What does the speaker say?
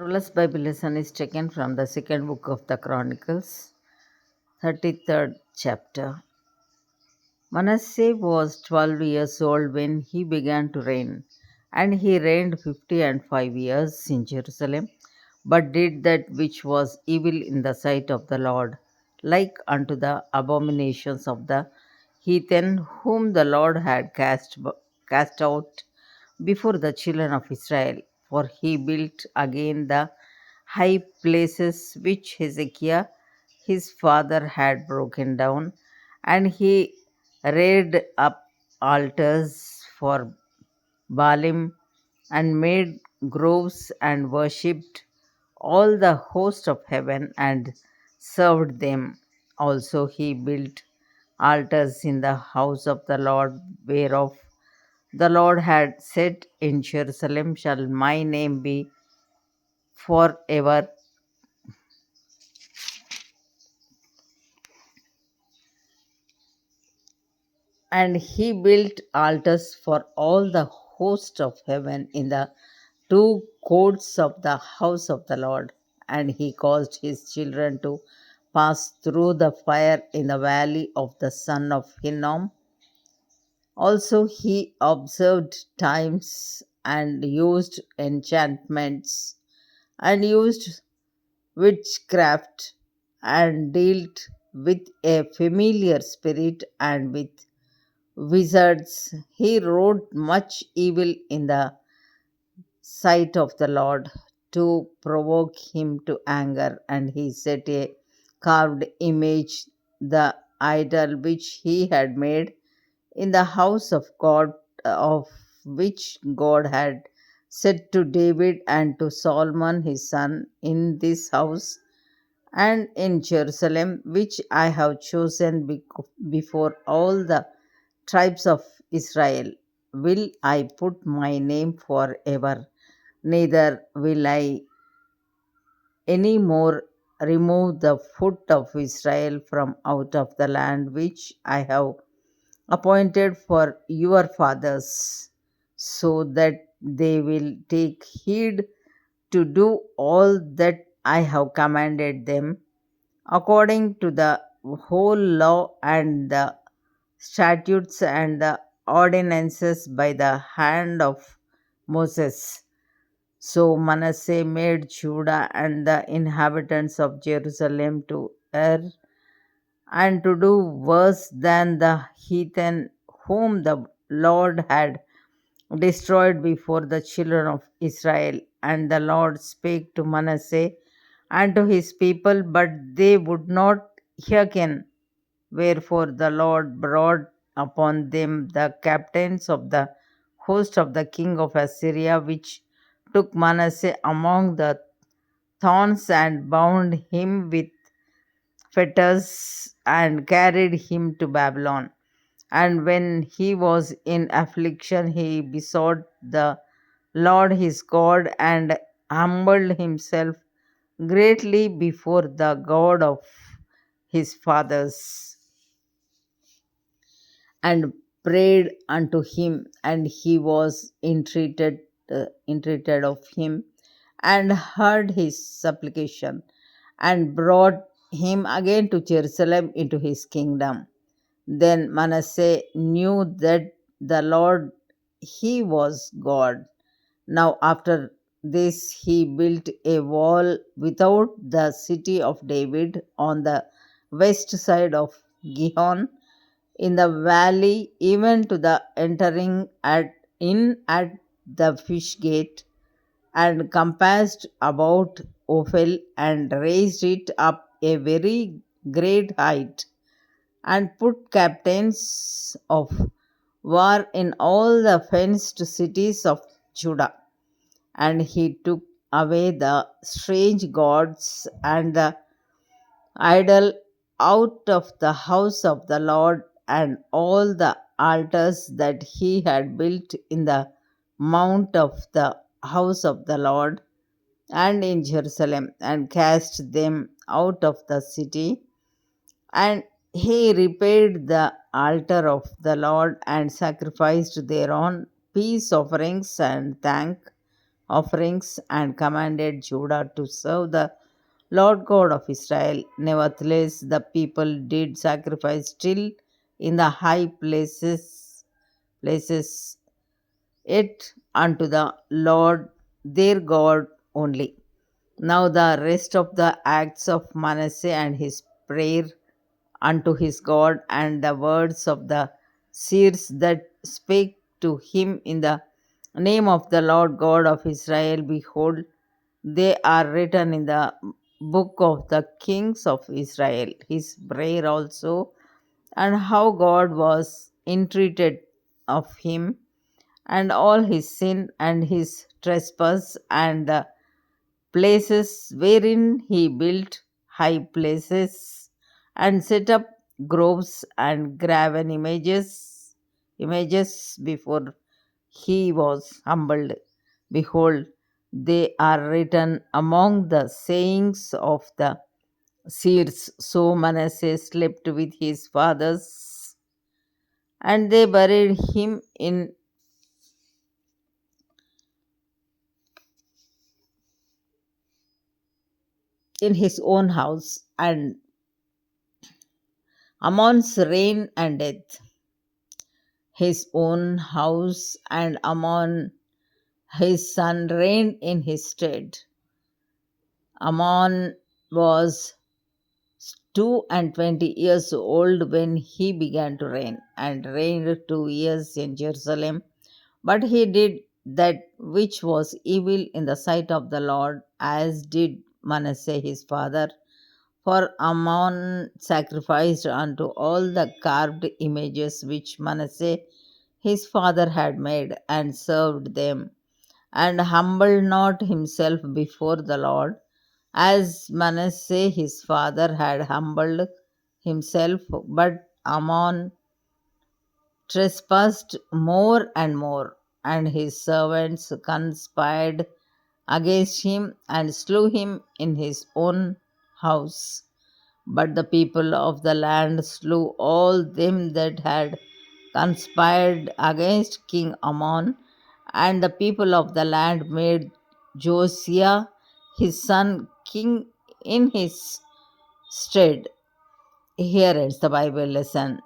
Marvelous Bible lesson is taken from the second book of the Chronicles, 33rd chapter. Manasseh was 12 years old when he began to reign, and he reigned 50 and 5 years in Jerusalem, but did that which was evil in the sight of the Lord, like unto the abominations of the heathen whom the Lord had cast out before the children of Israel. For he built again the high places which Hezekiah his father had broken down, and he reared up altars for Baalim and made groves and worshipped all the host of heaven and served them. Also, he built altars in the house of the Lord, whereof the Lord had said, in Jerusalem shall my name be forever. And he built altars for all the host of heaven in the two courts of the house of the Lord. And he caused his children to pass through the fire in the valley of the son of Hinnom. Also, he observed times and used enchantments and used witchcraft and dealt with a familiar spirit and with wizards. He wrought much evil in the sight of the Lord to provoke him to anger, and he set a carved image, the idol which he had made in the house of God, of which God had said to David and to Solomon his son, in this house and in Jerusalem, which I have chosen before all the tribes of Israel, will I put my name forever, neither will I any more remove the foot of Israel from out of the land which I have appointed for your fathers, so that they will take heed to do all that I have commanded them, according to the whole law and the statutes and the ordinances by the hand of Moses. So Manasseh made Judah and the inhabitants of Jerusalem to err and to do worse than the heathen whom the Lord had destroyed before the children of Israel. And the Lord spake to Manasseh and to his people, but they would not hearken. Wherefore the Lord brought upon them the captains of the host of the king of Assyria, which took Manasseh among the thorns and bound him with fetters and carried him to Babylon. And when he was in affliction, he besought the Lord his God and humbled himself greatly before the God of his fathers and prayed unto him, and he was entreated of him and heard his supplication and brought him again to Jerusalem into his kingdom. Then Manasseh knew that the Lord he was God. Now after this he built a wall without the city of David on the west side of Gihon in the valley, even to the entering at the fish gate, and compassed about Ophel, and raised it up a very great height, and put captains of war in all the fenced cities of Judah. And he took away the strange gods and the idol out of the house of the Lord, and all the altars that he had built in the mount of the house of the Lord and in Jerusalem, and cast them out of the city. And he repaired the altar of the Lord and sacrificed thereon peace offerings and thank offerings and commanded Judah to serve the Lord God of Israel. Nevertheless, the people did sacrifice still in the high places it unto the Lord their God only. Now the rest of the acts of Manasseh and his prayer unto his God, and the words of the seers that spake to him in the name of the Lord God of Israel, behold, they are written in the book of the kings of Israel. His prayer also, and how God was entreated of him, and all his sin and his trespass, and the places wherein he built high places and set up groves and graven images before he was humbled. Behold, they are written among the sayings of the seers. So Manasseh slept with his fathers, and they buried him in his own house. And Ammon's reign and death. His own house, and Ammon his son reigned in his stead. Ammon was 22 years old when he began to reign, and reigned 2 years in Jerusalem. But he did that which was evil in the sight of the Lord, as did Manasseh his father. For Ammon sacrificed unto all the carved images which Manasseh his father had made, and served them, and humbled not himself before the Lord, as Manasseh his father had humbled himself. But Ammon trespassed more and more, and his servants conspired against him and slew him in his own house. But the people of the land slew all them that had conspired against King Ammon, and the people of the land made Josiah his son king in his stead. Here ends the Bible lesson.